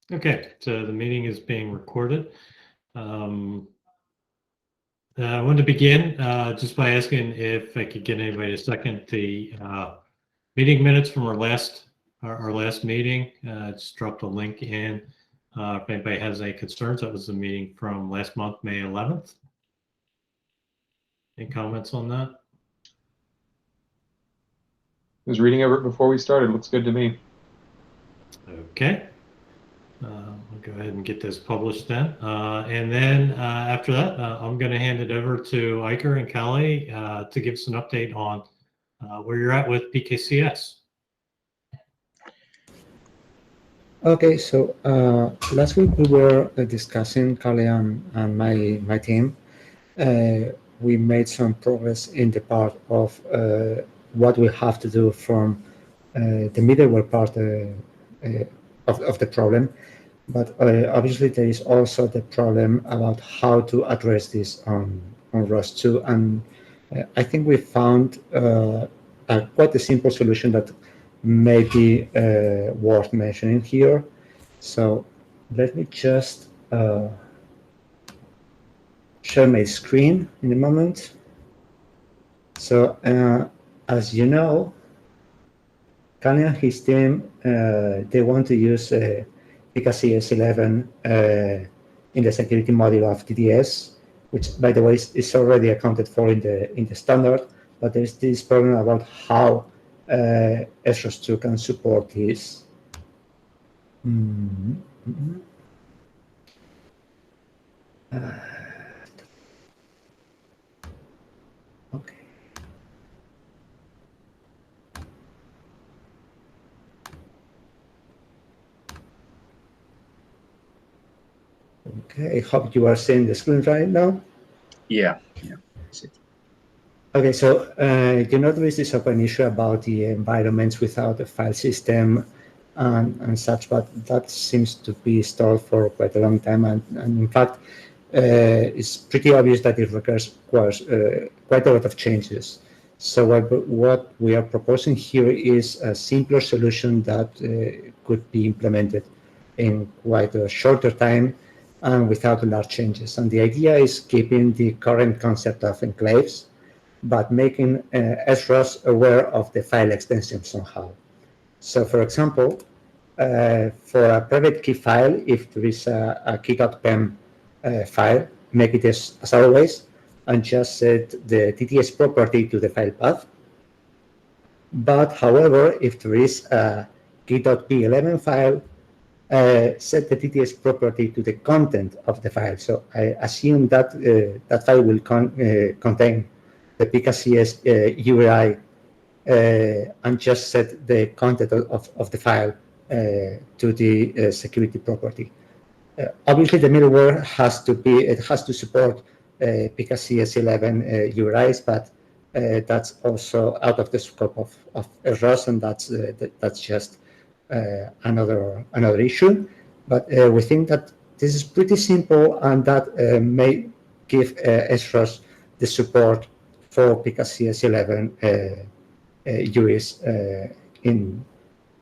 Okay, so the meeting is being recorded. I wanted to begin just by asking if I could get anybody to second the meeting minutes from our last meeting. Just dropped a link in. If anybody has any concerns, that was the meeting from last month, May 11th. Any comments on that? I was reading over it before we started. Looks good to me. Okay. I'll go ahead and get this published then. And then after that, I'm going to hand it over to Iker and Callie to give us an update on where you're at with PKCS. Okay, so last week we were discussing, Callie and my team. We made some progress in the part of what we have to do from the middleware part of the problem. But obviously there is also the problem about how to address this on ROS2. And I think we found quite a simple solution that may be worth mentioning here. So let me just share my screen in a moment. So as you know, Kanye and his team, they want to use PKey11 in the security module of TDS, which, by the way, is already accounted for in the standard. But there's this problem about how ROS2 can support this. Okay. Okay, I hope you are seeing the screen right now. Yeah. Okay, so you know there is this open issue about the environments without a file system and such, but that seems to be stalled for quite a long time. And in fact, it's pretty obvious that it requires quite a lot of changes. So what we are proposing here is a simpler solution that could be implemented in quite a shorter time and without large changes. And the idea is keeping the current concept of enclaves, but making ROS aware of the file extension somehow. So for example, for a private key file, if there is a key.pem file, make it as always, and just set the TTS property to the file path. But however, if there is a key.p11 file, set the TTS property to the content of the file. So I assume that that file will contain the PKCS URI and just set the content of the file to the security property. Obviously, the middleware has to support PKCS11 URIs, but that's also out of the scope of ROS, and that's just another issue. But we think that this is pretty simple, and that may give ROS the support for PKCS11 URIs in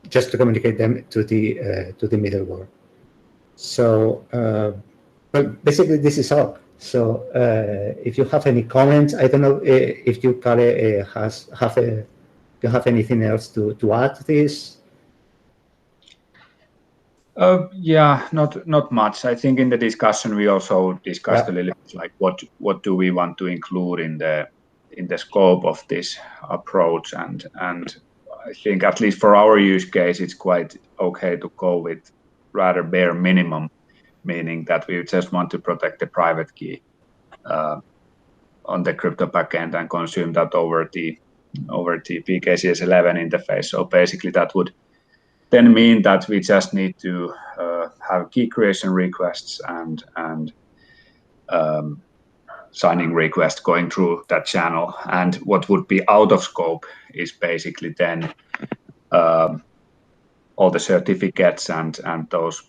just to communicate them to the middleware. So, but basically this is all. So, if you have any comments, I don't know if you, Kale, you have anything else to add to this. Yeah, not much. I think in the discussion we also discussed a little bit like what do we want to include in the scope of this approach, and I think at least for our use case it's quite okay to go with rather bare minimum, meaning that we just want to protect the private key on the crypto backend and consume that over the PKCS11 interface. So basically that would then mean that we just need to have key creation requests and signing requests going through that channel. And what would be out of scope is basically then all the certificates and those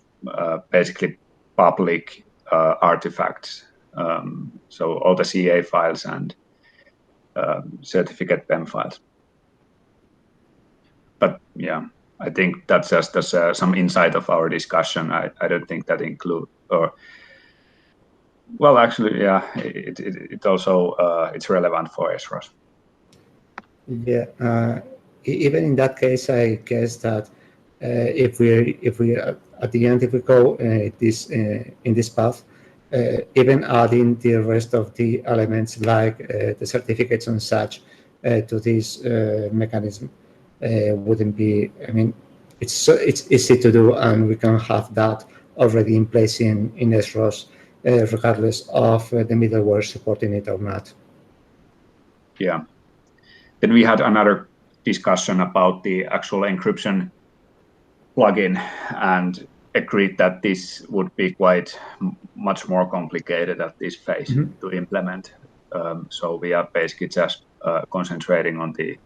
basically public artifacts. So all the CA files and certificate PEM files. But yeah, I think that's just some insight of our discussion. I don't think that include or well, actually, yeah, it also it's relevant for SROS. Yeah, even in that case, I guess that if we at the end, if we go this in this path, even adding the rest of the elements like the certificates and such to this mechanism wouldn't be. I mean, it's easy to do, and we can have that already in place in SROS, regardless of the middleware supporting it or not. Yeah. Then we had another discussion about the actual encryption plugin and agreed that this would be quite much more complicated at this phase to implement. So we are basically just concentrating on the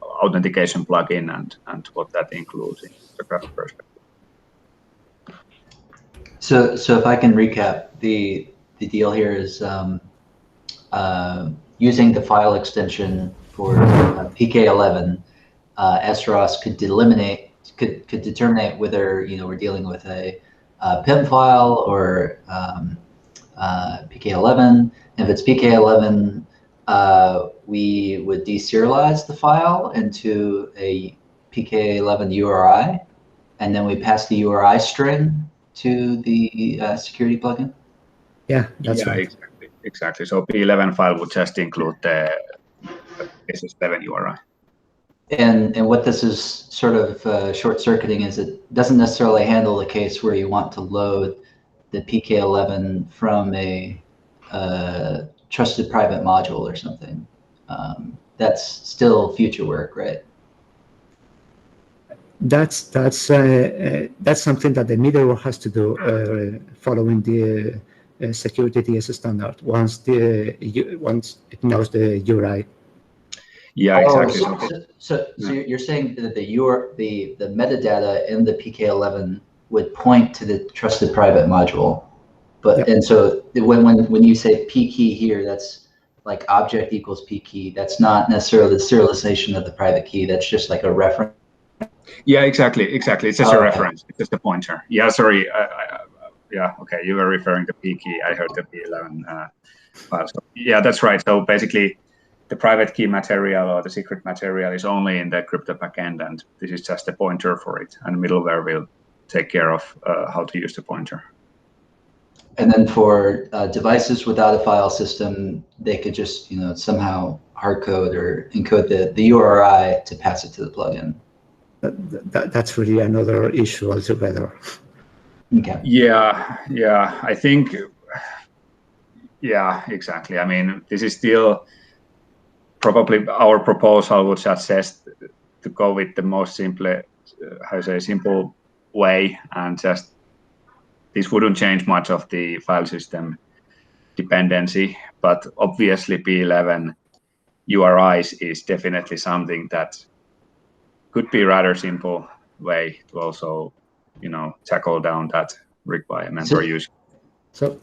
authentication plugin and what that includes in the graph perspective. So if I can recap, the deal here is using the file extension for PK11, SROS could determine whether we're dealing with a PIM file or PK11. If it's PK11, we would deserialize the file into a PK11 URI, and then we pass the URI string to the security plugin. Yeah, that's right. Exactly. So P11 file would just include the SS7 URI. And what this is sort of short-circuiting is it doesn't necessarily handle the case where you want to load the PK11 from a trusted private module or something. That's still future work, right? That's something that the middleware has to do following the security TS standard once it knows the URI. Yeah, exactly. So you're saying that the metadata in the PK11 would point to the trusted private module, but Yep. And so when you say PKey here, that's like object equals PKey. That's not necessarily the serialization of the private key. That's just like a reference. Yeah, exactly. It's just a reference. It's just a pointer. Yeah, sorry. Yeah, okay. You were referring to PKey. I heard the P11 file. So, yeah, that's right. So basically, the private key material or the secret material is only in the crypto backend, and this is just a pointer for it. And middleware will take care of how to use the pointer. And then for devices without a file system, they could just somehow hardcode or encode the URI to pass it to the plugin. That's really another issue altogether. Okay. Yeah. I think. Yeah, exactly. I mean, this is still probably our proposal would suggest to go with the most simple way, and just this wouldn't change much of the file system dependency, but obviously P11 URIs is definitely something that could be rather simple way to also tackle down that requirement or use. So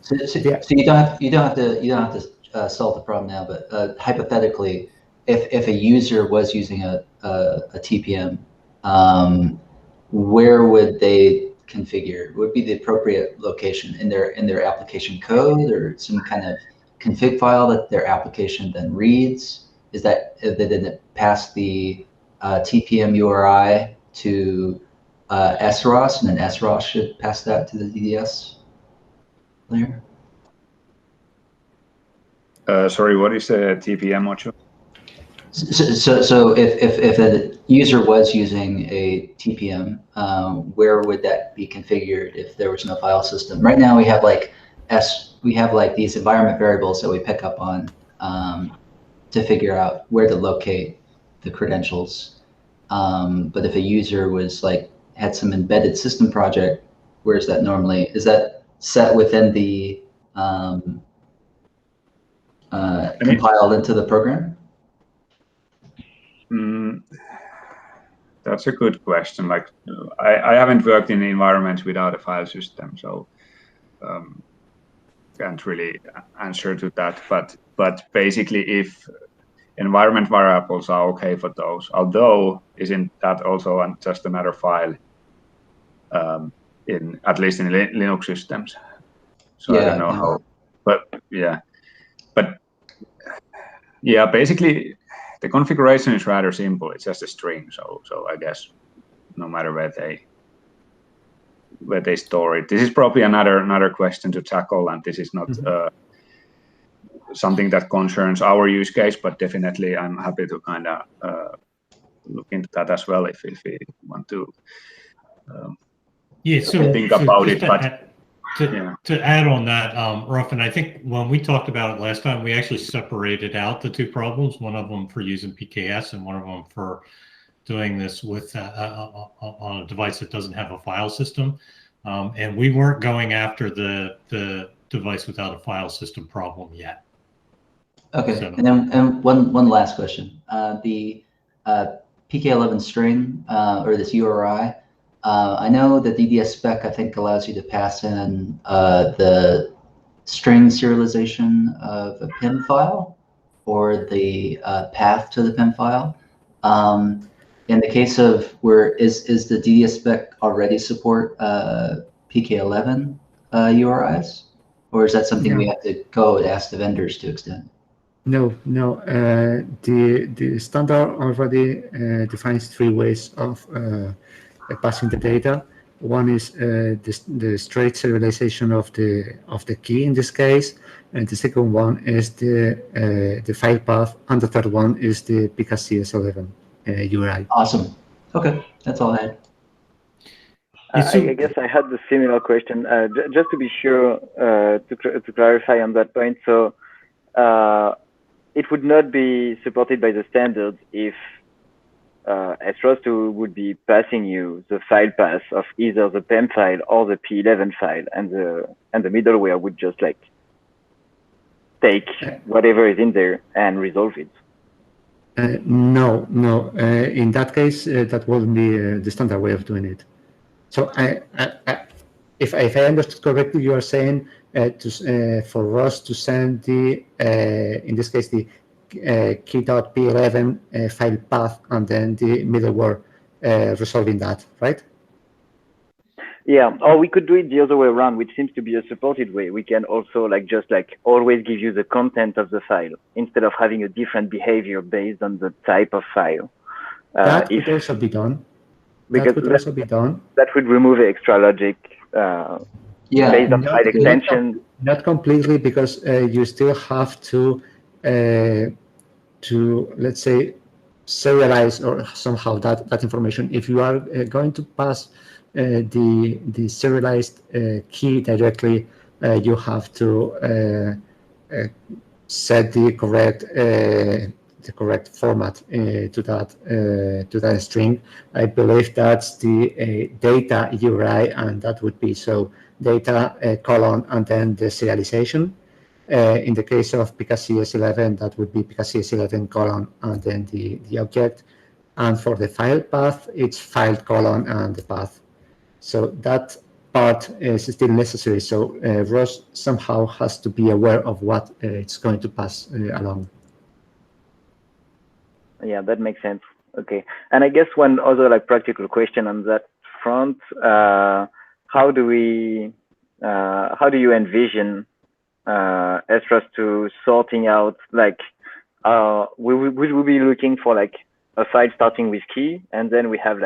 you don't have to solve the problem now, but hypothetically, if a user was using a TPM, where would they configure? Would be the appropriate location in their application code or some kind of config file that their application then reads? Is that then it pass the TPM URI to SROS, and then SROS should pass that to the DDS layer? Sorry, what is a TPM module? So if a user was using a TPM, where would that be configured if there was no file system? Right now we have these environment variables that we pick up on to figure out where to locate the credentials. But if a user was had some embedded system project, where is that normally? Is that set within the compiled into the program? That's a good question. I haven't worked in environments without a file system, so can't really answer to that. But basically, environment variables are okay for those. Although, isn't that also just another file at least in Linux systems? So I don't know how, but yeah, basically the configuration is rather simple. It's just a string. So I guess no matter where they store it, this is probably another question to tackle, and this is not something that concerns our use case, but definitely I'm happy to kind of look into that as well if we want to think about it. But to add on that, Ruffin, I think when we talked about it last time, we actually separated out the two problems, one of them for using PKS and one of them for doing this with on a device that doesn't have a file system. And we weren't going after the device without a file system problem yet. Okay, So, and then one last question. The PK11 string or this URI, I know the DDS spec I think allows you to pass in the string serialization of a PIM file or the path to the PIM file. In the case of where is the DDS spec already support PK11 URIs, or is that something we have to go and ask the vendors to extend? No. The standard already defines 3 ways of passing the data. One is the straight serialization of the key in this case, and the second one is the file path, and the third one is the PKCS11 URI. Awesome. Okay, that's all I had. I guess I had the similar question. Just to be sure, to clarify on that point. So it would not be supported by the standards if SROS2 would be passing you the file path of either the PEM file or the P11 file, and the middleware would just like take whatever is in there and resolve it. No. In that case, that wouldn't be the standard way of doing it. So if I understood correctly, you are saying for ROS to send the, in this case, the key.p11 file path and then the middleware resolving that, right? Yeah, or we could do it the other way around, which seems to be a supported way. We can also just always give you the content of the file instead of having a different behavior based on the type of file. That could also be done. Because that would remove extra logic based on file extension. Not completely, because you still have to let's say serialize or somehow that information. If you are going to pass the serialized key directly, you have to set the correct format to that string. I believe that's the data URI, and that would be so data colon and then the serialization. In the case of PKCS11, that would be PKCS11 colon and then the object. And for the file path, it's file colon and the path. So that part is still necessary. So ROS somehow has to be aware of what it's going to pass along. Yeah, that makes sense. Okay, and I guess one other practical question on that front: how do you envision SROS2 sorting out we will be looking for a file starting with key, and then we have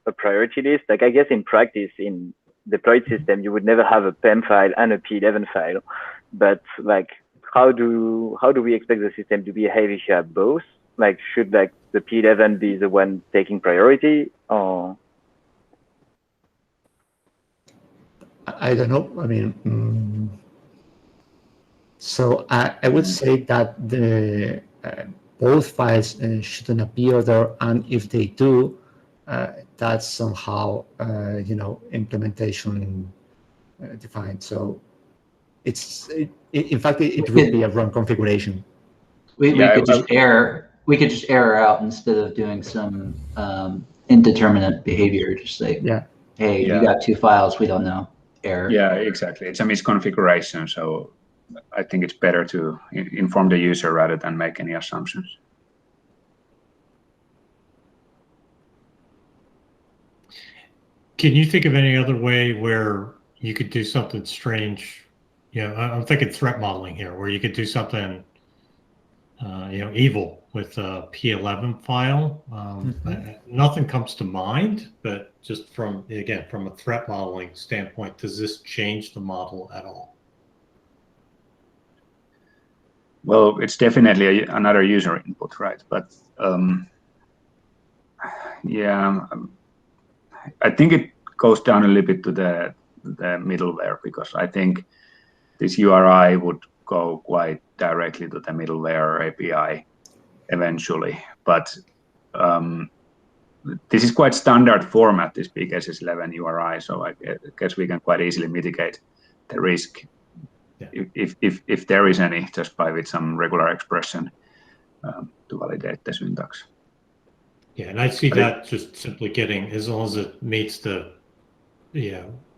a priority list. I guess in practice in deployed system you would never have a PEM file and a P11 file, but how do we expect the system to behave if you have both? Should the P11 be the one taking priority, or? I don't know. I mean, so I would say that the both files shouldn't appear there, and if they do, that's somehow implementation defined. So in fact it would be a wrong configuration. We could just error out instead of doing some indeterminate behavior. Just say, hey, you got 2 files, we don't know. Error. Yeah, exactly. It's a misconfiguration. So I think it's better to inform the user rather than make any assumptions. Can you think of any other way where you could do something strange? You know, I'm thinking threat modeling here, where you could do something, evil with a P11 file. Nothing comes to mind, but just from a threat modeling standpoint, does this change the model at all? Well, it's definitely another user input, right? But yeah, I think it goes down a little bit to the middleware, because I think this URI would go quite directly to the middleware API eventually. But this is quite standard format, this PKey11 URI, so I guess we can quite easily mitigate the risk, if there is any, just by with some regular expression to validate the syntax. Yeah, and I see that just simply getting, as long as it meets the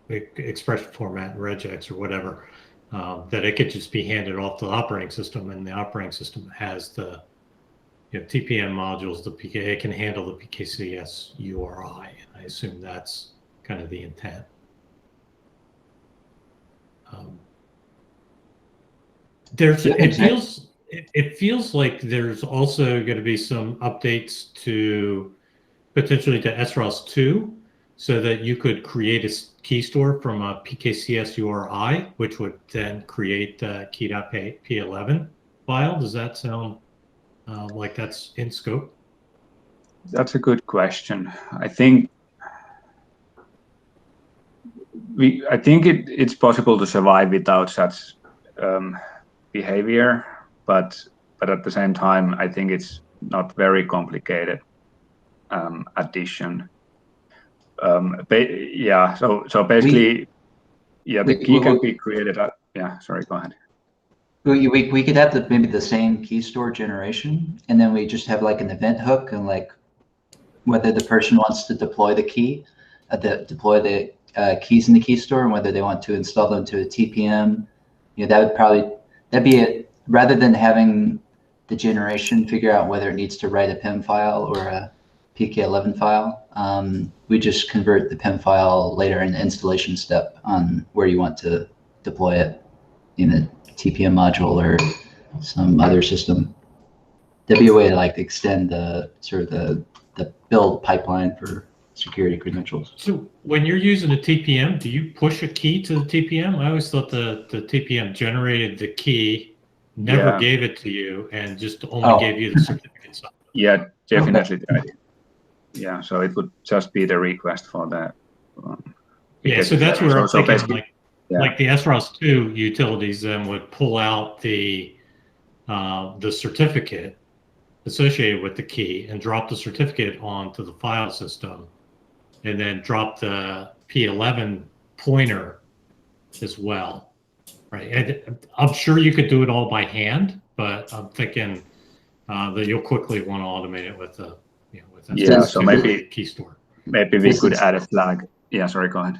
expression format, regex or whatever, that it could just be handed off to the operating system, and the operating system has the TPM modules, it can handle the PKCS URI, and I assume that's kind of the intent. It feels like there's also going to be some updates to potentially to SROS2, so that you could create a key store from a PKCS URI, which would then create the key.p11 file. Does that sound like that's in scope? That's a good question. I think it's possible to survive without such behavior, but at the same time, I think it's not very complicated addition. So basically, the key can be created. Sorry, go ahead. We could have maybe the same key store generation, and then we just have like an event hook, and like whether the person wants to deploy the key, deploy the keys in the key store, and whether they want to install them to a TPM. That'd be it. Rather than having the generation figure out whether it needs to write a PIM file or a PK11 file, we just convert the PIM file later in the installation step on where you want to deploy it in a TPM module or some other system. That'd be a way to like extend the sort of the build pipeline for security credentials. So when you're using a TPM, do you push a key to the TPM? I always thought the TPM generated the key, never gave it to you, and just only gave you the certificate. Yeah, definitely. Okay. Yeah, so it would just be the request for that. So that's where I'm thinking, like the SROS2 utilities then would pull out the certificate associated with the key and drop the certificate onto the file system, and then drop the P11 pointer as well, right? And I'm sure you could do it all by hand, but I'm thinking that you'll quickly want to automate it with a so maybe key store. Maybe we could add a flag. Yeah, sorry, go ahead.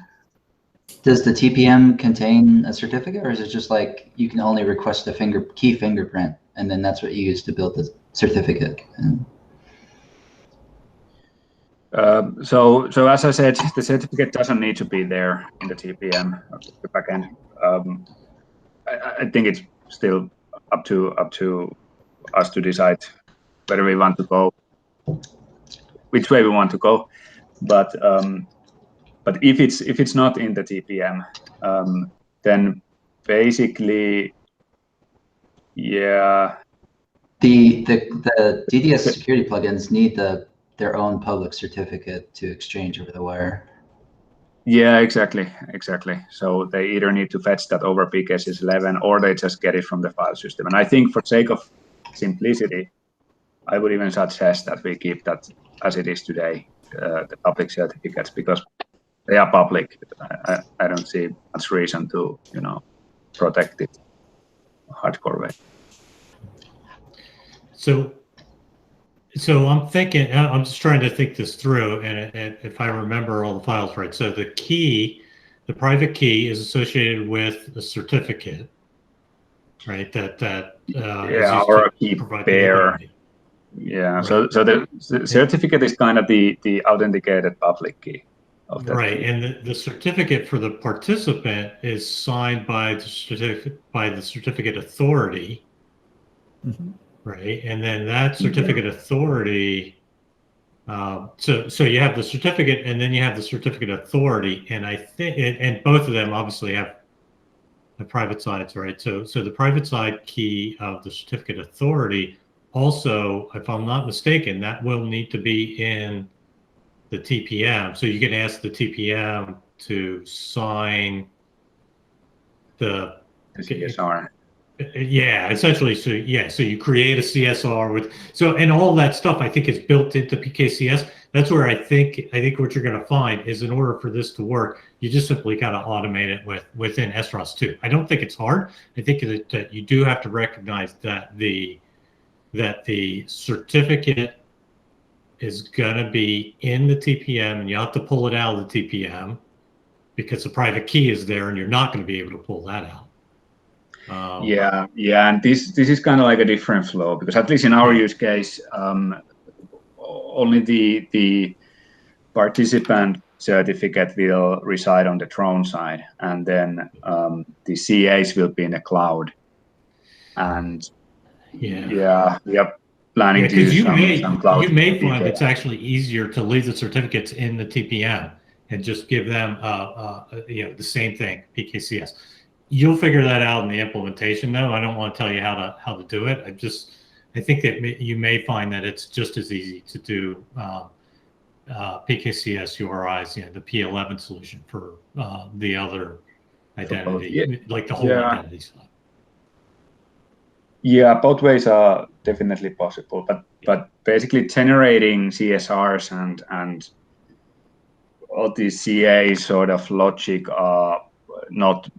Does the TPM contain a certificate, or is it just like you can only request a key fingerprint, and then that's what you use to build the certificate? So as I said, the certificate doesn't need to be there in the TPM the backend. I think it's still up to us to decide whether we want to go, which way we want to go. But if it's not in the TPM, then basically, the DDS security plugins need their own public certificate to exchange over the wire. Yeah, exactly. So they either need to fetch that over PKey11, or they just get it from the file system. And I think for sake of simplicity, I would even suggest that we keep that as it is today, the public certificates, because they are public. I don't see much reason to protect it hardcore way. So I'm thinking, I'm just trying to think this through, and if I remember all the files right. So the key, the private key, is associated with a certificate, right? Or a key pair. Yeah. Right. So the certificate is kind of the authenticated public key of that Right, key. and the certificate for the participant is signed by the certificate authority, right? And then that certificate authority. So you have the certificate, and then you have the certificate authority, and I think, and both of them obviously have the private sides, right? So the private side key of the certificate authority also, if I'm not mistaken, that will need to be in the TPM. So you can ask the TPM to sign the CSR. Yeah, essentially. So yeah, so you create a CSR with and all that stuff I think is built into PKCS. That's where I think what you're going to find is in order for this to work, you just simply got to automate it within SROS 2. I don't think it's hard. I think that you do have to recognize that the certificate is going to be in the TPM, and you have to pull it out of the TPM because the private key is there, and you're not going to be able to pull that out. Yeah, and this is kind of like a different flow, because at least in our use case, only the participant certificate will reside on the drone side, and then the CAs will be in the cloud. And yeah, we are planning to use some cloud. You may find it's actually easier to leave the certificates in the TPM and just give them the same thing, PKCS. You'll figure that out in the implementation, though. I don't want to tell you how to do it. I think that you may find that it's just as easy to do PKCS URIs, the P11 solution for the other identity, like the whole identity side. Yeah, both ways are definitely possible, but basically generating CSRs and all these CA sort of logic are not,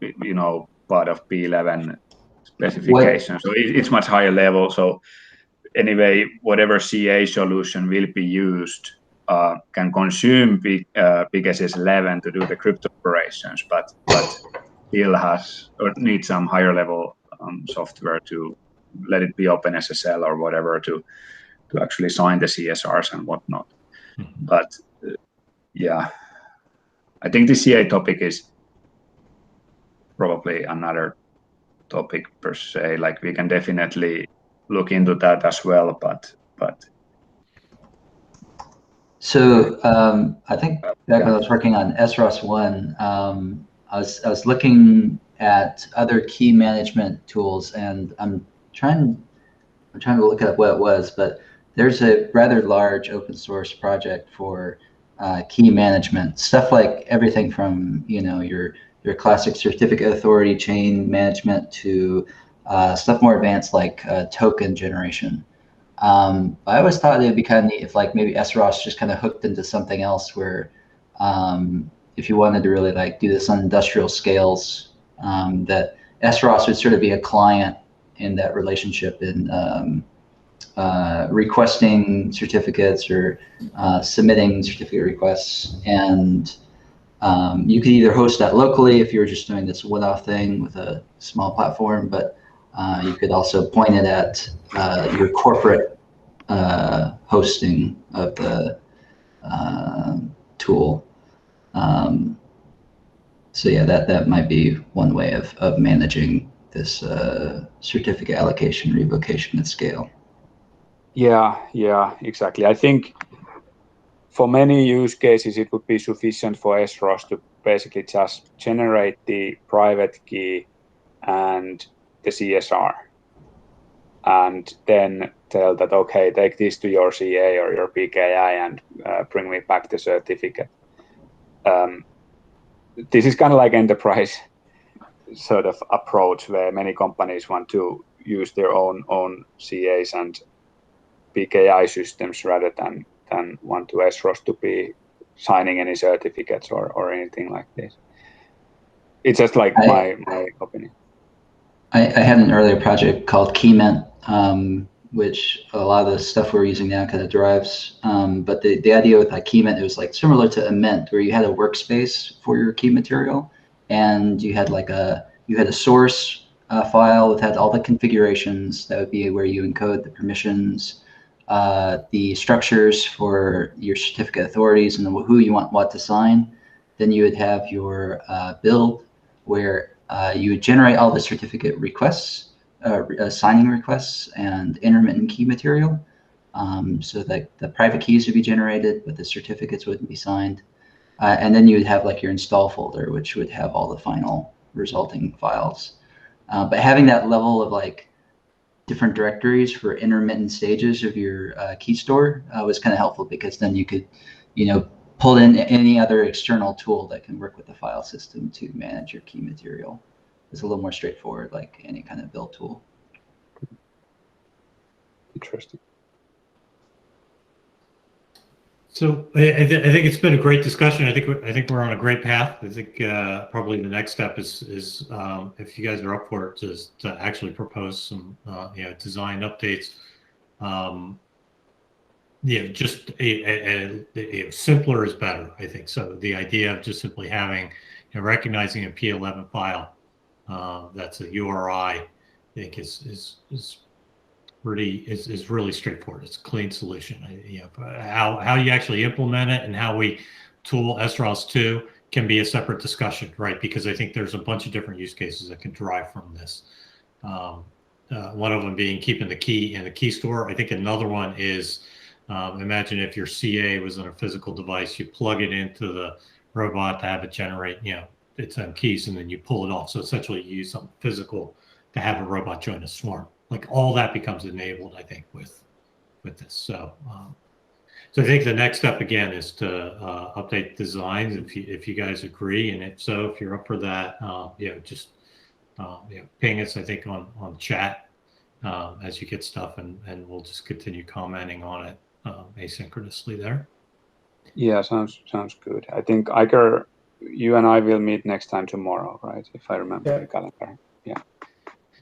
part of P11 specification. So it's much higher level. So anyway, whatever CA solution will be used can consume PKCS 11 to do the crypto operations, but still needs some higher level software to let it be OpenSSL or whatever to actually sign the CSRs and whatnot. But yeah, I think the CA topic is probably another topic per se. Like, we can definitely look into that as well, but so I think back when I was working on SROS 1, I was looking at other key management tools, and I'm trying to look up what it was, but there's a rather large open source project for key management, stuff like everything from your classic certificate authority chain management to stuff more advanced like token generation. I always thought it'd be kind of neat if maybe SROS just kind of hooked into something else where if you wanted to really do this on industrial scales, that SROS would sort of be a client in that relationship in requesting certificates or submitting certificate requests. And you could either host that locally if you were just doing this one-off thing with a small platform, but you could also point it at your corporate hosting of the tool. So yeah, that might be one way of managing this certificate allocation revocation at scale. Yeah, exactly. I think for many use cases, it would be sufficient for SROS to basically just generate the private key and the CSR, and then tell that, okay, take this to your CA or your PKey and bring me back the certificate. This is kind of like enterprise sort of approach where many companies want to use their own CAs and PKey systems rather than want to SROS to be signing any certificates or anything like this. It's just like my opinion. I had an earlier project called Keymint, which a lot of the stuff we're using now kind of derives. But the idea with Keymint, it was similar to a Mint, where you had a workspace for your key material, and you had a source file that had all the configurations. That would be where you encode the permissions, the structures for your certificate authorities, and who you want what to sign. Then you would have your build where you would generate all the certificate requests, signing requests, and intermittent key material. So that the private keys would be generated, but the certificates wouldn't be signed. And then you would have like your install folder, which would have all the final resulting files. But having that level of like different directories for intermittent stages of your key store was kind of helpful, because then you could, pull in any other external tool that can work with the file system to manage your key material. It's a little more straightforward, like any kind of build tool. Interesting. So I think it's been a great discussion. I think we're on a great path. I think probably the next step is if you guys are up for it, just to actually propose some design updates. Just a simpler is better, I think. So the idea of just simply having recognizing a P11 file that's a URI, I think is really straightforward. It's a clean solution. How you actually implement it and how we tool SROS2 can be a separate discussion, right? Because I think there's a bunch of different use cases that can derive from this. One of them being keeping the key in the key store. I think another one is imagine if your CA was on a physical device, you plug it into the robot to have it generate its own keys, and then you pull it off. So essentially you use something physical to have a robot join a swarm. Like all that becomes enabled, I think, with this. So, so I think the next step again is to update designs if you guys agree, and if so, if you're up for that, just ping us. I think on chat as you get stuff, and we'll just continue commenting on it asynchronously there. Yeah, sounds good. I think Iker, you and I will meet next time tomorrow, right? If I remember the calendar. Yeah.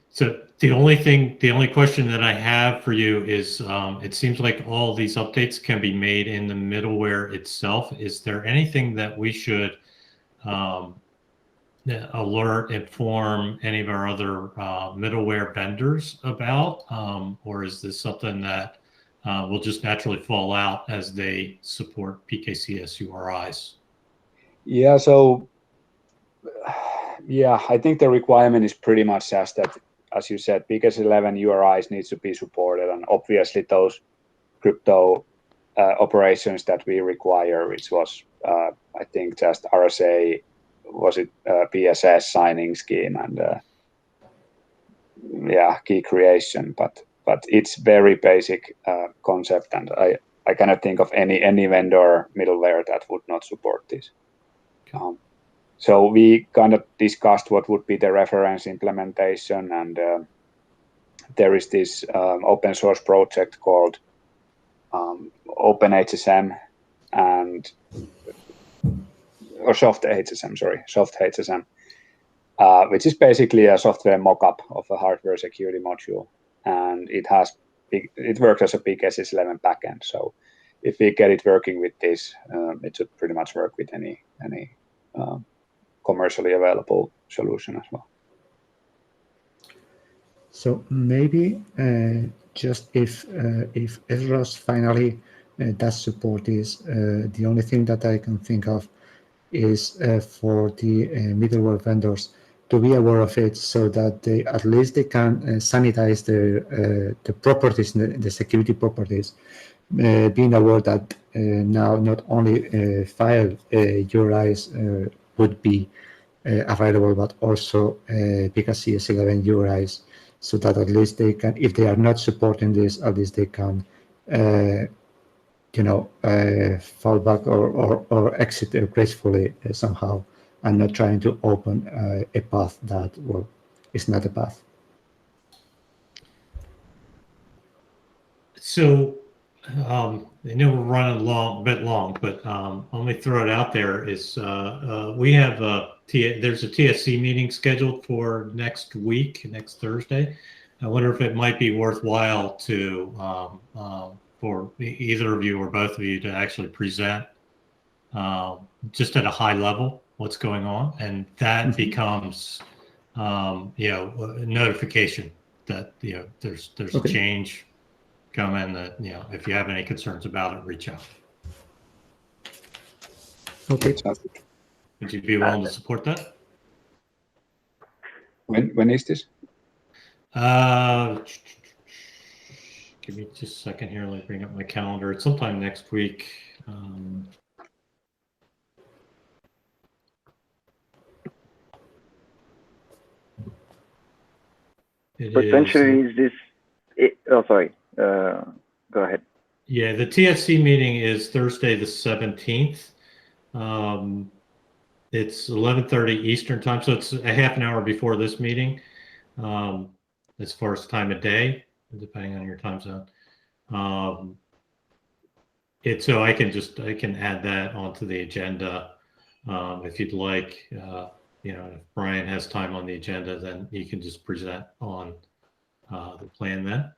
So the only question that I have for you is, it seems like all these updates can be made in the middleware itself. Is there anything that we should alert, inform any of our other middleware vendors about? Or is this something that will just naturally fall out as they support PKCS URIs? Yeah, so yeah, I think the requirement is pretty much just that, as you said, PKey11 URIs needs to be supported, and obviously those crypto operations that we require, which was I think just RSA, was it PSS signing scheme and key creation, but it's very basic concept, and I cannot think of any vendor middleware that would not support this. So we kind of discussed what would be the reference implementation, and there is this open source project called OpenHSM or SoftHSM, which is basically a software mock-up of a hardware security module, and it works as a PKey11 backend. So if we get it working with this, it should pretty much work with any commercially available solution as well. So maybe just if SROS finally does support this, the only thing that I can think of is for the middleware vendors to be aware of it, so that at least they can sanitize the properties, the security properties, being aware that now not only file URIs would be available, but also PKCS11 URIs, so that at least they can, if they are not supporting this, at least they can fall back or exit gracefully somehow, and not trying to open a path that, well, is not a path. So I know we're running a bit long, but let me throw it out there. Is we have there's a TSC meeting scheduled for next week, next Thursday. I wonder if it might be worthwhile to for either of you or both of you to actually present just at a high level what's going on, and that becomes a notification that there's a change coming, that if you have any concerns about it, reach out. Okay. Would you be willing to support that? When is this? Give me just a second here. Let me bring up my calendar. It's sometime next week. Potentially, is this? Oh, sorry. Go ahead. Yeah, the TSC meeting is Thursday the 17th. It's 11:30 Eastern time, so it's a half an hour before this meeting, as far as time of day, depending on your time zone. So I can add that onto the agenda if you'd like. If Brian has time on the agenda, then you can just present on the plan then.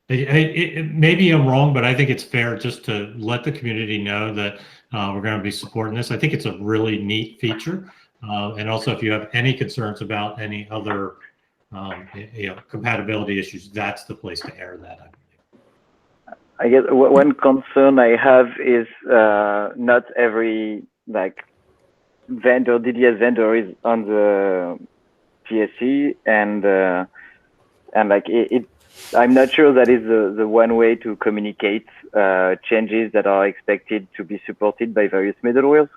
Maybe I'm wrong, but I think it's fair just to let the community know that we're going to be supporting this. I think it's a really neat feature. And also, if you have any concerns about any other compatibility issues, that's the place to air that. I guess one concern I have is not every DDS vendor is on the TSC, and I'm not sure that is the one way to communicate changes that are expected to be supported by various middlewares.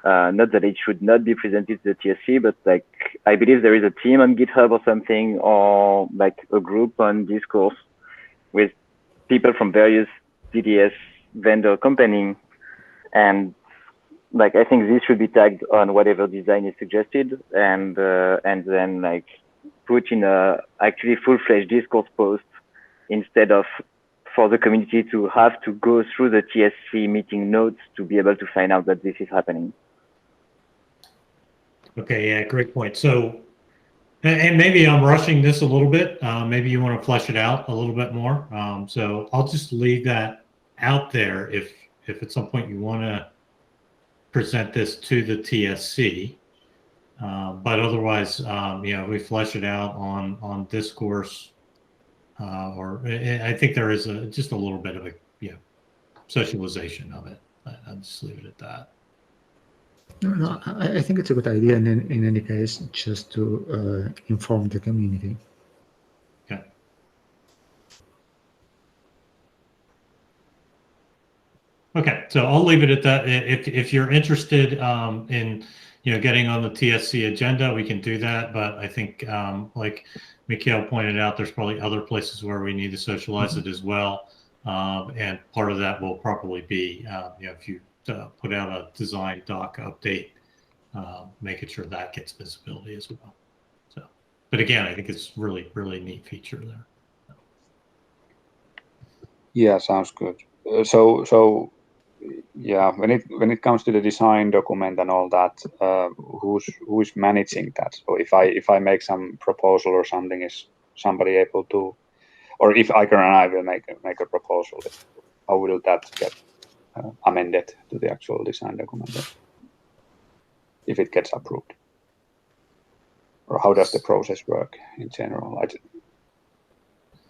Not that it should not be presented to the TSC, but I believe there is a team on GitHub or something, or a group on Discourse with people from various DDS vendor company, and I think this should be tagged on whatever design is suggested, and then put in a actually full-fledged Discourse post instead of for the community to have to go through the TSC meeting notes to be able to find out that this is happening. Okay, yeah, great point. So, and maybe I'm rushing this a little bit. Maybe you want to flesh it out a little bit more. So I'll just leave that out there if at some point you want to present this to the TSC. But otherwise, we flesh it out on Discourse, or I think there is just a little bit of a socialization of it. I'll just leave it at that. No, I think it's a good idea in any case, just to inform the community. Okay. Okay, so I'll leave it at that. If you're interested in getting on the TSC agenda, we can do that. But I think, like Mikhail pointed out, there's probably other places where we need to socialize it as well. And part of that will probably be, if you put out a design doc update, making sure that gets visibility as well. So, but again, I think it's really, really neat feature there. Yeah, sounds good. So yeah, when it comes to the design document and all that, who's managing that? So if I make some proposal or something, is somebody able to, or if Iker and I will make a proposal, how will that get amended to the actual design document if it gets approved? Or how does the process work in general?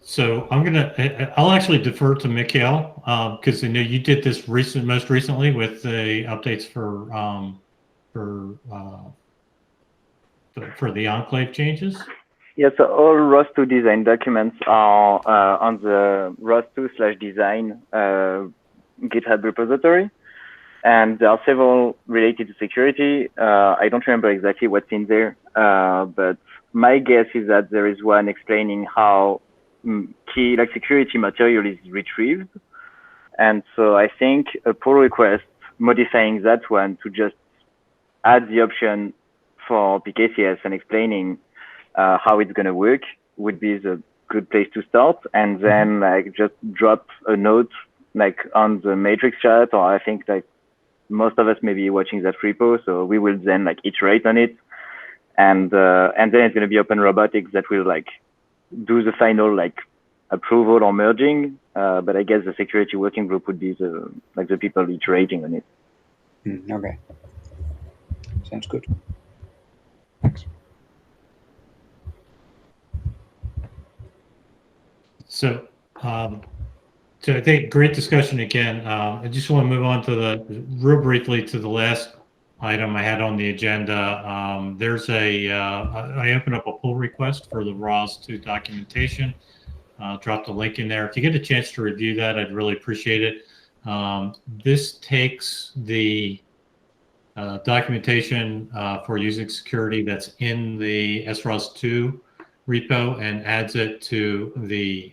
So I'll actually defer to Mikhail because I know you did this most recently with the updates for the enclave changes. Yeah, so all ROS2 design documents are on the ROS2/design GitHub repository, and there are several related to security. I don't remember exactly what's in there, but my guess is that there is one explaining how key security material is retrieved, and so I think a pull request modifying that one to just add the option for PKCS and explaining how it's going to work would be the good place to start, and then just drop a note on the matrix chat, or I think most of us may be watching that repo, so we will then iterate on it, and then it's going to be Open Robotics that will do the final approval or merging, but I guess the security working group would be the people iterating on it. Okay, sounds good. Thanks. So So I think great discussion again. I just want to move on to real briefly to the last item I had on the agenda. There's I opened up a pull request for the ROS2 documentation. Dropped a link in there. If you get a chance to review that, I'd really appreciate it. This takes the documentation for using security that's in the SROS2 repo and adds it to the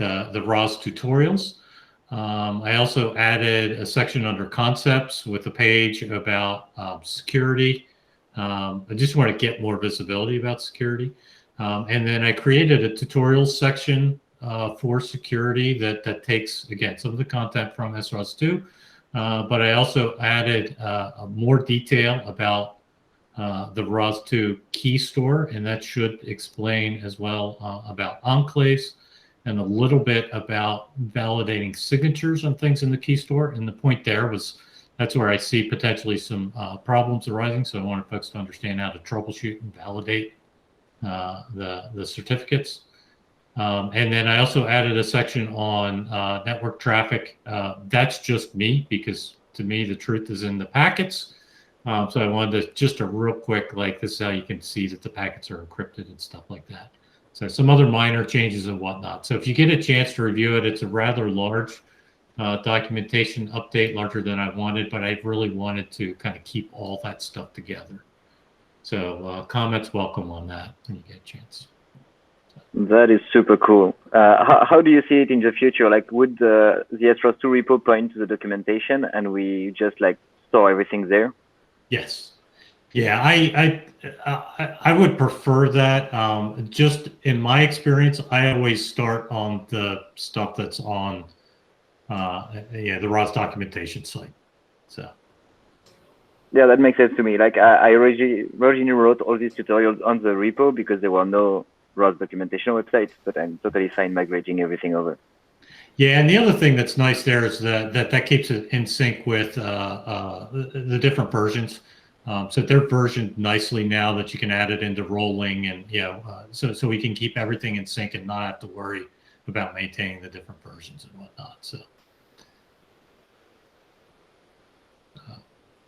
ROS tutorials. I also added a section under concepts with a page about security. I just want to get more visibility about security. And then I created a tutorial section for security that takes, again, some of the content from SROS2, but I also added more detail about the ROS2 key store, and that should explain as well about enclaves and a little bit about validating signatures on things in the key store. And the point there was that's where I see potentially some problems arising. So I wanted folks to understand how to troubleshoot and validate the certificates. And then I also added a section on network traffic. That's just me, because to me, the truth is in the packets. So I wanted to just a real quick, like this is how you can see that the packets are encrypted and stuff like that. So some other minor changes and whatnot. So if you get a chance to review it, it's a rather large documentation update, larger than I wanted, but I really wanted to kind of keep all that stuff together. So comments welcome on that when you get a chance. That is super cool. How do you see it in the future? Like, would the SROS2 repo point to the documentation and we just like store everything there? Yes. Yeah, I would prefer that. Just in my experience, I always start on the stuff that's on the ROS documentation site. So. Yeah, that makes sense to me. Like I originally wrote all these tutorials on the repo because there were no ROS documentation websites, but I'm totally fine migrating everything over. Yeah, and the other thing that's nice there is that keeps it in sync with the different versions. So they're versioned nicely now that you can add it into rolling, and so we can keep everything in sync and not have to worry about maintaining the different versions and whatnot. So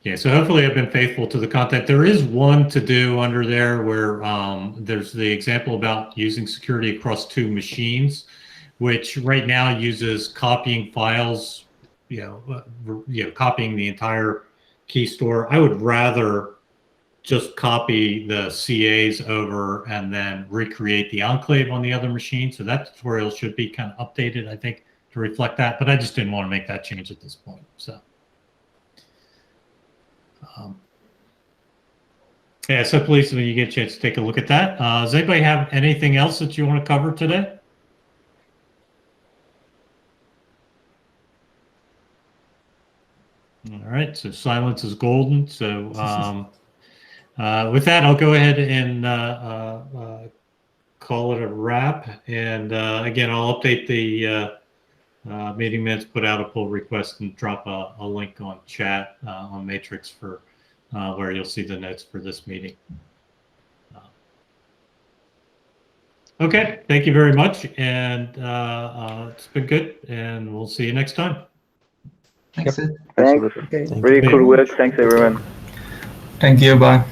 yeah, so hopefully I've been faithful to the content. There is one to do under there where there's the example about using security across 2 machines, which right now uses copying files, copying the entire key store. I would rather just copy the CAs over and then recreate the enclave on the other machine. So that tutorial should be kind of updated, I think, to reflect that. But I just didn't want to make that change at this point. So. Yeah, so please, when you get a chance to take a look at that. Does anybody have anything else that you want to cover today? All right, so silence is golden. So with that, I'll go ahead and call it a wrap. And again, I'll update the meeting minutes, put out a pull request, and drop a link on chat on Matrix for where you'll see the notes for this meeting. Okay, thank you very much. And it's been good, and we'll see you next time. Thanks, Sid. Thanks. Okay. Really cool work. Thanks, everyone. Thank you. Bye.